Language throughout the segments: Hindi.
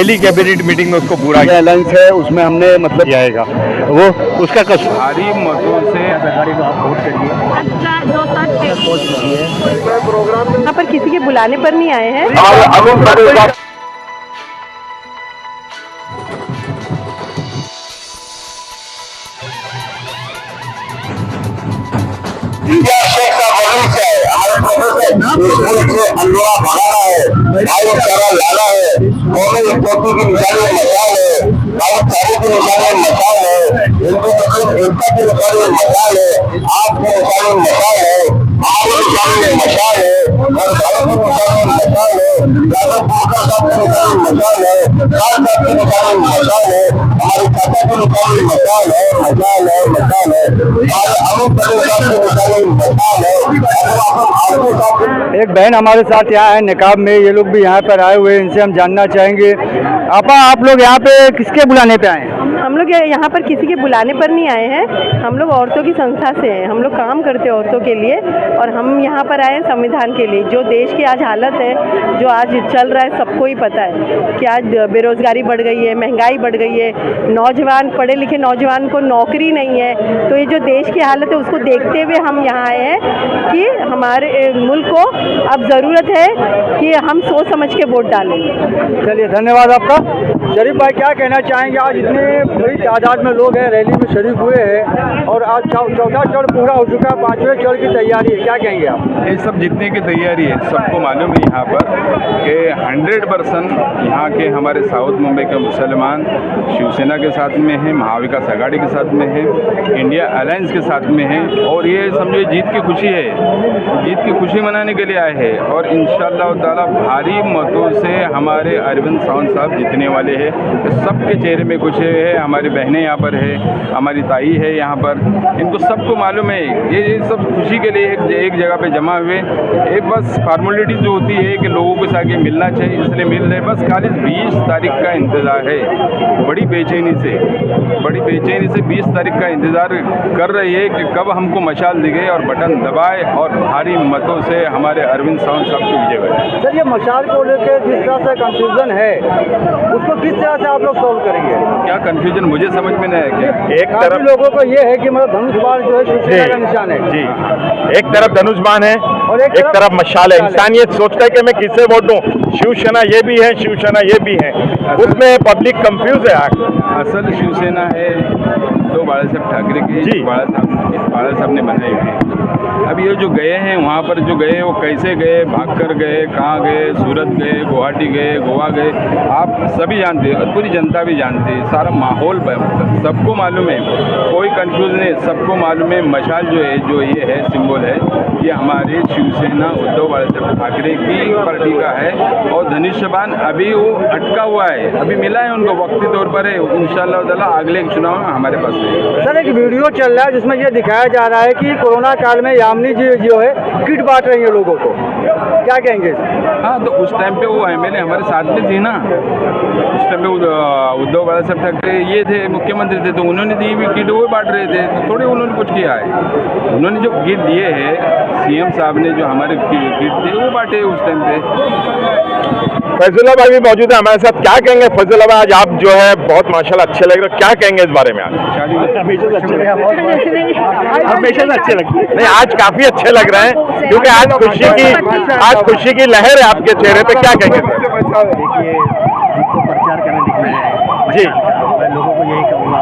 पहली कैबिनेट मीटिंग में उसको पूरा अलायंस है उसमें हमने मतलब जाएगा, वो उसका कसूर। भारी मतों से सरकारी को आप वोट करिए। यहाँ पर किसी के बुलाने पर नहीं आए हैं। एक बहन हमारे साथ यहाँ है निकाब में, ये लोग भी यहाँ पर आए हुए हैं, इनसे हम जानना चाहेंगे। आपा, आप लोग यहाँ पे किसके बुलाने पे आए हैं? हम लोग यहाँ पर किसी के बुलाने पर नहीं आए हैं। हम लोग औरतों की संस्था से हैं। हम लोग काम करते हैं औरतों के लिए और हम यहाँ पर आए हैं संविधान के लिए। जो देश की आज हालत है, जो आज चल रहा है, सबको ही पता है कि आज बेरोजगारी बढ़ गई है, महंगाई बढ़ गई है, नौजवान, पढ़े लिखे नौजवान को नौकरी नहीं है। तो ये जो देश की हालत है उसको देखते हुए हम यहाँ आए हैं कि हमारे मुल्क को अब ज़रूरत है कि हम सोच समझ के वोट डालें। चलिए, धन्यवाद आपका। शरीफ भाई, क्या कहना चाहेंगे? आज इतने बड़ी तादाद में लोग हैं, रैली में शरीक हुए हैं और आज चौथा चढ़ पूरा हो चुका है, 5वें चढ़ की तैयारी है, क्या कहेंगे आप? ये सब जीतने की तैयारी है। सबको मालूम है यहाँ पर कि 100% यहाँ के हमारे साउथ मुंबई के मुसलमान शिवसेना के साथ में हैं, महाविकास आघाड़ी के साथ में हैं, इंडिया अलायंस के साथ में हैं और ये समझो जीत की खुशी है। जीत की खुशी मनाने के लिए आए हैं और इंशाअल्लाह ताला भारी मतों से हमारे अरविंद सावंत साहब जीतने वाले हैं। सबके चेहरे में खुशी है। हमारी बहनें यहाँ पर है, हमारी ताई है यहाँ पर, इनको सबको मालूम है। ये सब खुशी के लिए एक जगह पे जमा हुए। एक बस फॉर्मेलिटी जो होती है कि लोगों के साथ मिलना चाहिए, इसलिए मिल रहे। बस खाली 20 तारीख का इंतज़ार है। बड़ी बेचैनी से 20 तारीख का इंतज़ार कर रही है कि कब हमको मशाल दिखे और बटन दबाए और भारी मतों से हमारे अरविंद सावंत साहब की विजय बने। सर, ये मशाल को लेकर जिस तरह से कंफ्यूजन है, उसको किस तरह से आप लोग सॉल्व करेंगे? क्या कंफ्यूजन मुझे समझ में नहीं है। क्या एक तरफ लोगों को ये है कि मतलब धनुष बाण जो है शिवसेना का निशान है जी, एक तरफ धनुष बाण है और एक तरफ मशाल है। इंसानियत सोचता है कि मैं किससे वोट दूं। शिवसेना ये भी है, शिवसेना ये भी है, उसमें पब्लिक कंफ्यूज है। असल शिवसेना है तो बाला साहब ठाकरे की जी, बाला साहब ने बनाई हुई है। अब ये जो गए हैं वहाँ पर जो गए वो कैसे गए, भागकर गए, कहाँ गए, सूरत गए, गुवाहाटी गए, गोवा गए, आप सभी जानते हैं और पूरी जनता भी जानती है। सारा माहौल सबको मालूम है, कोई कंफ्यूज नहीं, सबको मालूम है। मशाल जो है, जो ये है सिंबल है, ये हमारे शिवसेना उद्धव बाला ठाकरे की पार्टी का है और धनुष बाण अभी वो अटका हुआ है, अभी मिला है उनको, वक्ती तौर पर है। इंशाअल्लाह ताला अगले चुनाव में हमारे पास है। सर, एक वीडियो चल रहा है जिसमें ये दिखाया जा रहा है कि कोरोना काल में यामिनी जी जो है किट बांट रही है लोगों को, क्या कहेंगे? हाँ, तो उस टाइम पे वो एमएलए हमारे साथ में थी ना। उस टाइम पे उद्धव बाला साहब ठाकरे ये थे, मुख्यमंत्री थे, तो उन्होंने दी हुई किट वो बांट रहे थे, तो थोड़ी उन्होंने कुछ किया है। उन्होंने जो किट दिए हैं, सीएम साहब ने जो हमारे किट थे वो बांटे उस टाइम पे। फैजुल्ला भाई भी मौजूद है हमारे साथ। क्या कहेंगे फैजुल्ला भाई, आज आप जो है बहुत माशाल्लाह अच्छे लग रहे हो, क्या कहेंगे इस बारे में? आज हमेशा अच्छे लगते हैं। नहीं, आज काफी अच्छे लग रहे हैं क्योंकि आज खुशी की लहर है आपके चेहरे पे। क्या कहेंगे? देखिए, जिसको प्रचार करने निकले हैं जी, मैं लोगों को यही कहूँगा,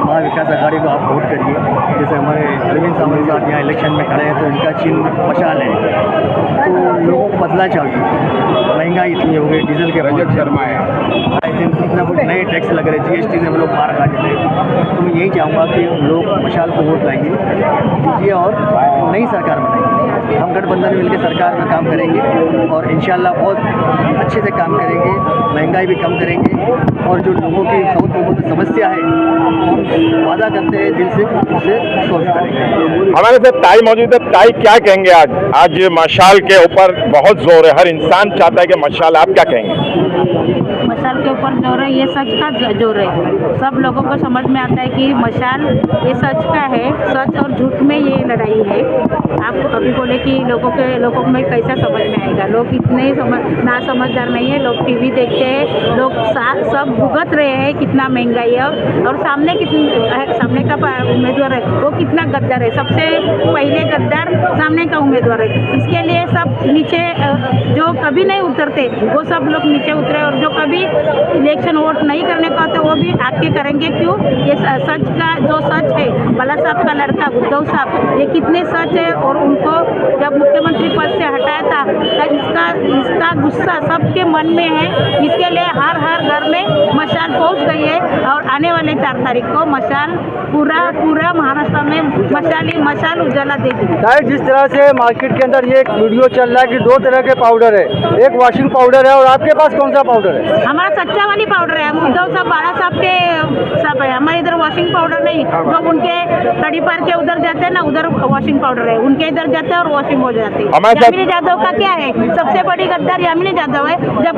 महाविकास आघाड़ी को आप वोट करिए। जैसे हमारे अरविंद सावंत साहब यहाँ इलेक्शन में खड़े हैं तो इनका चिन्ह मशाल है, तो लोगों को बदला चाहिए। महंगाई इतनी हो गई, डीजल के रजत शर्मा है, आए दिन इतना कुछ नए टैक्स लग रहे, जीएसटी से हम लोग मार खा जाते हैं। तो मैं यही चाहूँगा कि लोग मशाल को वोट लाइए, दीजिए और नई सरकार बनाइए। हम गठबंधन में मिलकर सरकार में काम करेंगे और इंशाल्लाह बहुत अच्छे से काम करेंगे, महंगाई भी कम करेंगे और जो लोगों की साउथ मुंबई में समस्या है, हम वादा करते हैं दिल से उसे सॉल्व करेंगे। हमारे साथ ताई मौजूद है। ताई, क्या कहेंगे? आज मशाल के ऊपर बहुत जोर है, हर इंसान चाहता है कि मशाल, आप क्या कहेंगे? मशाल के ऊपर जोर है, ये सच का जोर है। सब लोगों को समझ में आता है कि मशाल ये सच का है, सच और झूठ में ये लड़ाई है। आप अभी बोले कि लोगों में कैसा समझ में आएगा। लोग इतने ना समझदार नहीं है। लोग टीवी देखते हैं, लोग सब भुगत रहे हैं कितना महंगाई है, और सामने का उम्मीदवार है वो कितना गद्दार है। सबसे पहले गद्दार सामने का उम्मीदवार है। इसके लिए सब नीचे जो कभी नहीं उतरते वो सब लोग नीचे उतरे, और जो कभी इलेक्शन वोट नहीं करने का होता वो भी आके करेंगे। क्यों? ये सच का जो सच है, बाला साहब का लड़का उद्धव साहब, ये कितने सच है, और उनको जब मुख्यमंत्री पद से हटाया था तो इसका गुस्सा सबके मन में है। इसके लिए हर घर में मशाल पहुंच गई है, और आने वाले 4 तारीख को मशाल पूरा महाराष्ट्र में मशाल उजाला देगी। जिस तरह से मार्केट के अंदर ये एक वीडियो चल रहा है कि 2 तरह के पाउडर है, एक वॉशिंग पाउडर है, और आपके पास कौन सा पाउडर है? हमारा सच्चा वाली पाउडर है। उद्धव साहब बाला साहब के सब है, हमारे इधर वॉशिंग पाउडर नहीं। जो उनके तड़ी पार के उधर जाते हैं ना, उधर वॉशिंग पाउडर है, उनके इधर जाते हैं और वॉशिंग हो जाती है। यामिनी यादव का क्या है? सबसे बड़ी गद्दार यामिनी यादव है। जब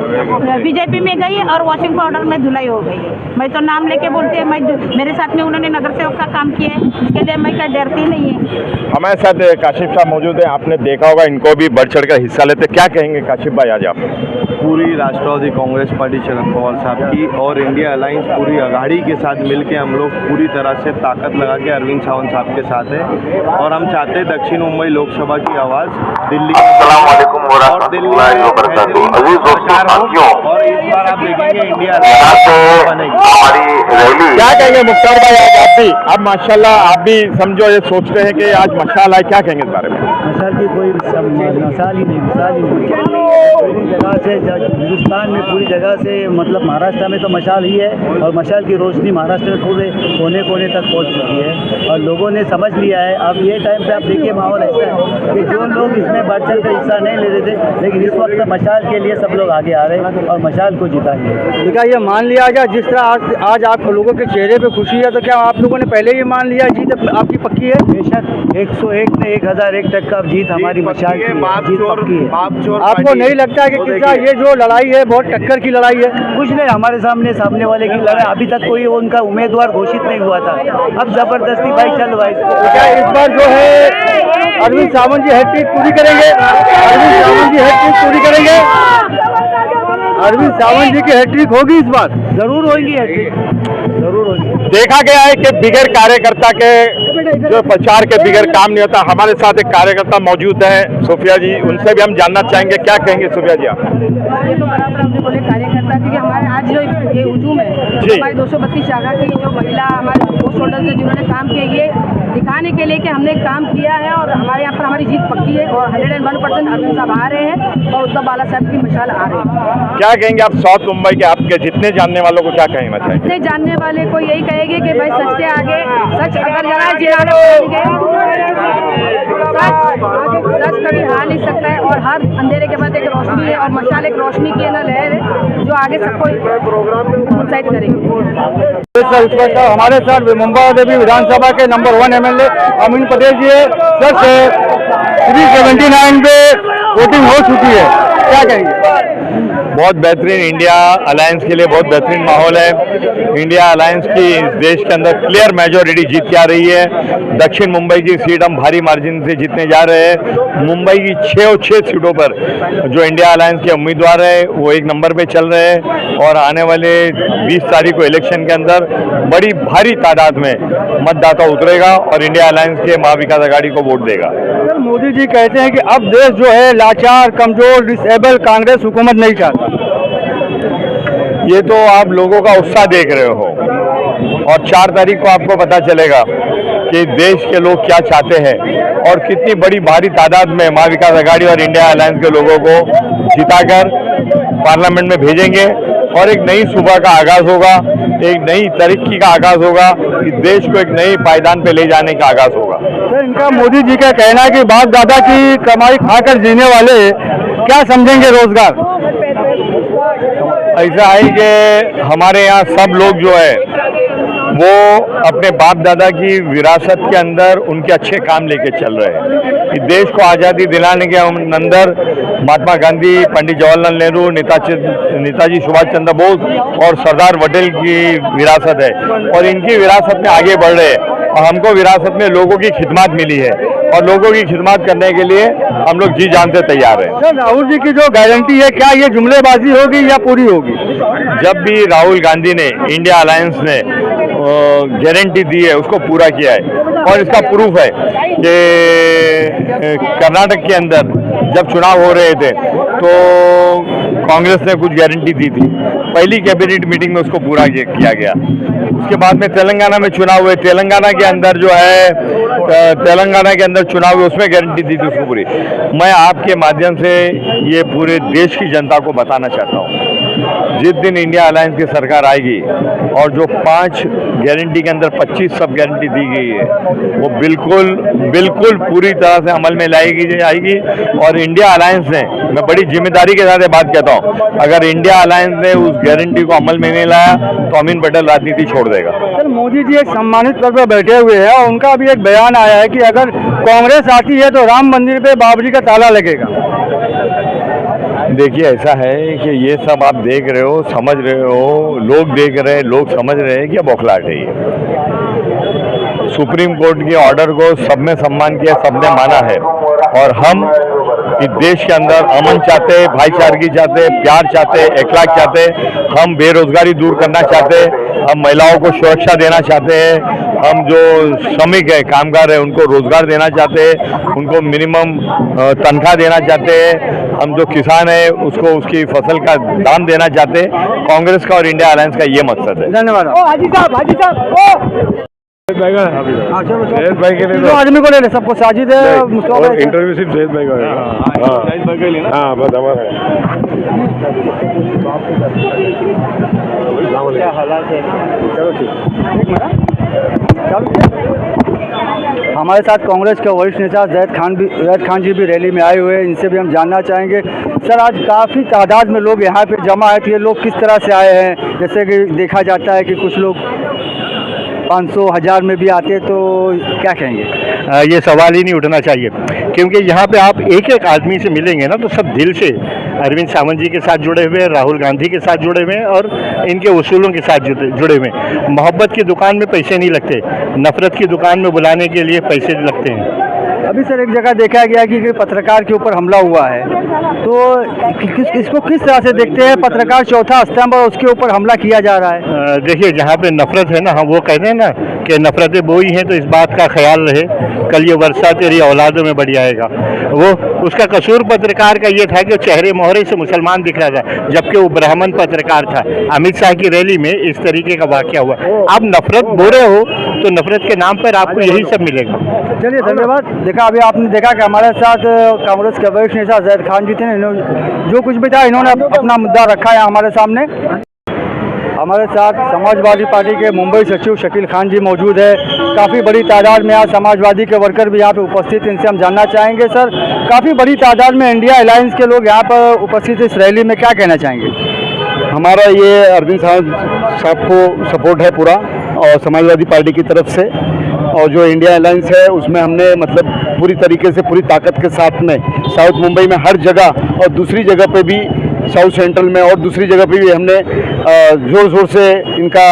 बीजेपी में गई और वॉशिंग पाउडर में धुलाई हो गई है। मैं तो नाम लेके बोलती है, मेरे साथ में उन्होंने नगर सेवक का काम किया है, इसके लिए मैं क्या डरती नहीं है। हमारे साथ काशिफ साहब मौजूद है, आपने देखा होगा इनको भी बढ़ चढ़ कर हिस्सा लेते। क्या कहेंगे काशिफ भाई आज आप? पूरी राष्ट्रवादी कांग्रेस पार्टी शरद पवार साहब की और इंडिया अलायंस पूरी अघाड़ी के साथ मिलके हम लोग पूरी तरह से ताकत लगा के अरविंद सावंत साहब के साथ है, और हम चाहते हैं दक्षिण मुंबई लोकसभा की आवाज़ दिल्ली और दिल्ली में सरकार हो, और इस बार आप देखेंगे इंडिया बनेगी। क्या कहेंगे मुख्तार भाई आज आप माशाल्लाह आप भी समझो ये सोचते हैं कि आज मशाल है, क्या कहेंगे इस बारे में? मशाल की कोई मिसाल ही नहीं पूरी जगह से हिंदुस्तान में पूरी जगह से मतलब महाराष्ट्र में तो मशाल ही है, और मशाल की रोशनी महाराष्ट्र में पूरे कोने कोने तक पहुंच चुकी है, और लोगों ने समझ लिया है। अब ये टाइम पे आप देखिए माहौल ऐसा है कि जो लोग इसमें बढ़ चढ़ कर हिस्सा नहीं ले रहे थे, लेकिन इस वक्त मशाल के लिए सब लोग आगे आ रहे हैं और मशाल को जिताएंगे। देखा ये मान लिया गया, जिस तरह आज आप लोगों के चेहरे पे खुशी है, तो क्या आप लोगों ने पहले ही मान लिया जीत आपकी पक्की है? बेशक 101 ने 1001 तक का जीत हमारी मशाल की जीत पक्की है। आपको नहीं लगता है कि कितना ये जो लड़ाई है बहुत टक्कर की लड़ाई है? कुछ नहीं, हमारे सामने वाले की लड़ाई अभी तक कोई उनका उम्मीदवार घोषित नहीं हुआ था, अब जबरदस्ती भाई चल भाई। क्या इस बार जो है अरविंद सावंत जी हैट्रिक पूरी करेंगे? अरविंद सावंत जी हैट्रिक पूरी करेंगे? अरविंद सावंत जी की हैट्रिक होगी इस बार? जरूर होगी हैट्रिक, जरूर होगी। देखा गया है कि बिगैर कार्यकर्ता के जो प्रचार के बिगैर काम नहीं होता। हमारे साथ एक कार्यकर्ता मौजूद है सोफिया जी, उनसे भी हम जानना चाहेंगे, क्या कहेंगे सोफिया जी आप? ये तो बराबर हमने बोले कार्यकर्ता, क्योंकि हमारे आज जो ये हुजूम है हमारी 232 शाखा की जो महिला हमारे पोस्ट होल्डर से जिन्होंने काम किया, ये दिखाने के लिए कि हमने काम किया है और हमारे यहाँ पर हमारी जीत पक्की है, और 101% अरविंद साहब आ रहे हैं और उद्धव बाला साहब की मशाल आ रही है। क्या कहेंगे आप साउथ मुंबई के आपके जितने जानने वालों को क्या कहना चाहेंगे? जितने जानने वाले को यही कहेंगे कि भाई सच के आगे सच अगर जरा जिराने सच कभी हार नहीं सकता है, और हर अंधेरे के बाद एक रोशनी है, और मशाल एक रोशनी की ना लहर है जो आगे सबको प्रोत्साहित करेगी। हमारे साथ मुंबई देवी विधानसभा के नंबर 1 MLA अमीन पटेल जी है। सर 379 पे वोटिंग हो चुकी है, क्या कहेंगे? बहुत बेहतरीन इंडिया अलायंस के लिए बहुत बेहतरीन माहौल है। इंडिया अलायंस की इस देश के अंदर क्लियर मेजॉरिटी जीत के आ रही है। दक्षिण मुंबई की सीट हम भारी मार्जिन से जीतने जा रहे हैं। मुंबई की 6 सीटों पर जो इंडिया अलायंस के उम्मीदवार है वो 1 नंबर पे चल रहे हैं, और आने वाले 20 तारीख को इलेक्शन के अंदर बड़ी भारी तादाद में मतदाता उतरेगा और इंडिया अलायंस के महाविकास अघाड़ी को वोट देगा। मोदी जी कहते हैं कि अब देश जो है लाचार, कमजोर, डिसेबल कांग्रेस हुकूमत नहीं चाहती। ये तो आप लोगों का उत्साह देख रहे हो, और 4 तारीख को आपको पता चलेगा कि देश के लोग क्या चाहते हैं और कितनी बड़ी भारी तादाद में महाविकास अघाड़ी और इंडिया अलायंस के लोगों को जिताकर पार्लियामेंट में भेजेंगे, और एक नई सुबह का आगाज होगा, एक नई तरक्की का आगाज होगा, इस देश को एक नई पायदान पे ले जाने का आगाज होगा। सर इनका मोदी जी का कहना है कि बाप दादा की कमाई खाकर जीने वाले क्या समझेंगे रोजगार? ऐसा है कि हमारे यहाँ सब लोग जो है वो अपने बाप दादा की विरासत के अंदर उनके अच्छे काम लेके चल रहे हैं। इस देश को आज़ादी दिलाने के अंदर महात्मा गांधी, पंडित जवाहरलाल नेहरू, नेताजी सुभाष चंद्र बोस और सरदार पटेल की विरासत है, और इनकी विरासत में आगे बढ़ रहे हैं। और हमको विरासत में लोगों की खिदमत मिली है और लोगों की खिदमत करने के लिए हम लोग जी जान से तैयार हैं। सर, राहुल जी की जो गारंटी है, क्या ये जुमलेबाजी होगी या पूरी होगी? जब भी राहुल गांधी ने, इंडिया अलायंस ने गारंटी दी है उसको पूरा किया है और इसका प्रूफ है कि कर्नाटक के अंदर जब चुनाव हो रहे थे तो कांग्रेस ने कुछ गारंटी दी थी, पहली कैबिनेट मीटिंग में उसको पूरा किया गया। उसके बाद में तेलंगाना में चुनाव हुए, तेलंगाना के अंदर जो है तेलंगाना के अंदर चुनाव हुए उसमें गारंटी दी थी उसको पूरी। मैं आपके माध्यम से ये पूरे देश की जनता को बताना चाहता हूँ, जिस दिन इंडिया अलायंस की सरकार आएगी और जो 5 गारंटी के अंदर 25 सब गारंटी दी गई है वो बिल्कुल पूरी तरह से अमल में लाएगी जाएगी। और इंडिया अलायंस ने, मैं बड़ी जिम्मेदारी के साथ ये बात कहता हूँ, अगर इंडिया अलायंस ने उस गारंटी को अमल में नहीं लाया तो अमीन पटेल राजनीति छोड़ देगा। सर, मोदी जी एक सम्मानित पद पर बैठे हुए हैं और उनका अभी एक बयान आया है कि अगर कांग्रेस आती है तो राम मंदिर पे बाबरी का ताला लगेगा। देखिए, ऐसा है कि ये सब आप देख रहे हो, समझ रहे हो, लोग देख रहे हैं, लोग समझ रहे हैं कि ये बौखलाहट है। ये सुप्रीम कोर्ट के ऑर्डर को सब ने सम्मान किया, सबने माना है और हम इस देश के अंदर अमन चाहते, भाईचारगी चाहते, प्यार चाहते, इखलाक चाहते, हम बेरोजगारी दूर करना चाहते, हम महिलाओं को सुरक्षा देना चाहते हैं, हम जो श्रमिक है, कामगार है, उनको रोजगार देना चाहते हैं, उनको मिनिमम तनख्वाह देना चाहते हैं, हम जो किसान है उसको उसकी फसल का दाम देना चाहते हैं। कांग्रेस का और इंडिया अलायंस का ये मकसद है। धन्यवाद। हाजी साहब जयेश भाई के लिए आदमी को ले ले, सबको साजिद है, इंटरव्यू सिर्फ जयेश भाई का। हाँ, बस हमारा क्या हालात है। चलो ठीक, हमारे साथ कांग्रेस के वरिष्ठ नेता जैद खान जी भी रैली में आए हुए हैं, इनसे भी हम जानना चाहेंगे। सर, आज काफ़ी तादाद में लोग यहाँ पे जमा है, तो ये लोग किस तरह से आए हैं? जैसे कि देखा जाता है कि कुछ लोग 500,000 में भी आते हैं, तो क्या कहेंगे? ये सवाल ही नहीं उठना चाहिए, क्योंकि यहाँ पे आप एक एक आदमी से मिलेंगे ना तो सब दिल से अरविंद सावंत जी के साथ जुड़े हुए हैं, राहुल गांधी के साथ जुड़े हुए हैं और इनके उसूलों के साथ जुड़े हुए हैं। मोहब्बत की दुकान में पैसे नहीं लगते, नफरत की दुकान में बुलाने के लिए पैसे लगते हैं। अभी सर एक जगह देखा गया कि पत्रकार के ऊपर हमला हुआ है, तो इसको किस तरह से देखते हैं? पत्रकार चौथा स्तंभ और उसके ऊपर हमला किया जा रहा है। देखिए, जहाँ पे नफरत है ना, हम वो कहते हैं ना कि नफरतें बोई हैं, तो इस बात का ख्याल रहे कल ये वर्षा तेरी औलादों में बढ़ जाएगा। वो उसका कसूर पत्रकार का ये था कि चेहरे मोहरे से मुसलमान दिख रहा था, जबकि वो ब्राह्मण पत्रकार था। अमित शाह की रैली में इस तरीके का वाकया हुआ। आप नफरत बो रहे हो तो नफरत के नाम पर आपको यही सब मिलेगा। चलिए, धन्यवाद। देखा, अभी आपने देखा कि हमारे साथ कांग्रेस के वरिष्ठ नेता जैद खान जी थे, जो कुछ भी था इन्होंने अपना मुद्दा रखा है हमारे सामने। हमारे साथ समाजवादी पार्टी के मुंबई सचिव शकील खान जी मौजूद है। काफ़ी बड़ी तादाद में आज समाजवादी के वर्कर भी यहाँ पे उपस्थित हैं, इनसे हम जानना चाहेंगे। सर, काफ़ी बड़ी तादाद में इंडिया अलायंस के लोग यहाँ पर उपस्थित इस रैली में, क्या कहना चाहेंगे? हमारा ये अरविंद साहब को सपोर्ट है पूरा, और समाजवादी पार्टी की तरफ से, और जो इंडिया अलायंस है उसमें हमने मतलब पूरी तरीके से पूरी ताकत के साथ में साउथ मुंबई में हर जगह और दूसरी जगह पे भी, साउथ सेंट्रल में और दूसरी जगह पे भी हमने ज़ोर ज़ोर से इनका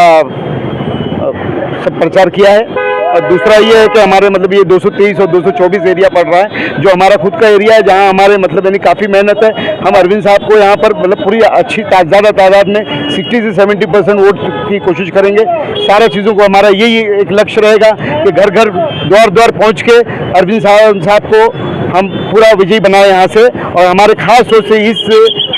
सब प्रचार किया है। और दूसरा ये है कि हमारे मतलब ये 223 और 224 एरिया पड़ रहा है, जो हमारा खुद का एरिया है, जहाँ हमारे मतलब यानी काफ़ी मेहनत है। हम अरविंद साहब को यहाँ पर मतलब पूरी अच्छी ज़्यादा तादाद में 60 से 70% वोट की कोशिश करेंगे। सारा चीज़ों को हमारा यही एक लक्ष्य रहेगा कि घर घर द्वार द्वार पहुँच के अरविंद साहब को हम पूरा विजयी बनाए यहाँ से। और हमारे खास सोच से इस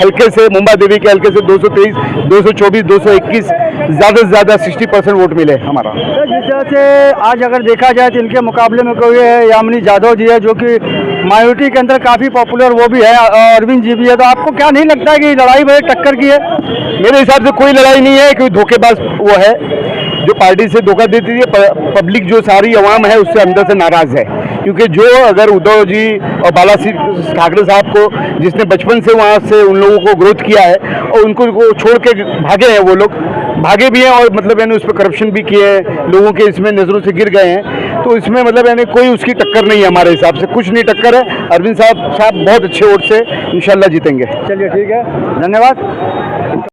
हल्के से, मुंबा देवी के हल्के से 223, 224, 221 ज़्यादा से ज़्यादा 60% वोट मिले हमारा। जिस तरह से आज अगर देखा जाए तो इनके मुकाबले में कोई है यामिनी जाधव जी है, जो कि माइनॉरिटी के अंदर काफ़ी पॉपुलर वो भी है, अरविंद जी भी है। तो आपको क्या नहीं लगता है कि लड़ाई बड़े टक्कर की है? मेरे हिसाब से कोई लड़ाई नहीं है, कोई धोखेबाज वो है जो पार्टी से धोखा देती है। पब्लिक जो सारी अवाम है उससे अंदर से नाराज़ है, क्योंकि जो अगर उद्धव जी और बाला ठाकरे साहब को, जिसने बचपन से वहाँ से उन लोगों को ग्रोथ किया है और उनको छोड़ के भागे हैं, वो लोग भागे भी हैं और मतलब यानी उस पर करप्शन भी किए हैं, लोगों के इसमें नज़रों से गिर गए हैं। तो इसमें मतलब यानी कोई उसकी टक्कर नहीं है, हमारे हिसाब से कुछ नहीं टक्कर है। अरविंद साहब बहुत अच्छे वोट से इंशाल्लाह जीतेंगे। चलिए, ठीक है, धन्यवाद।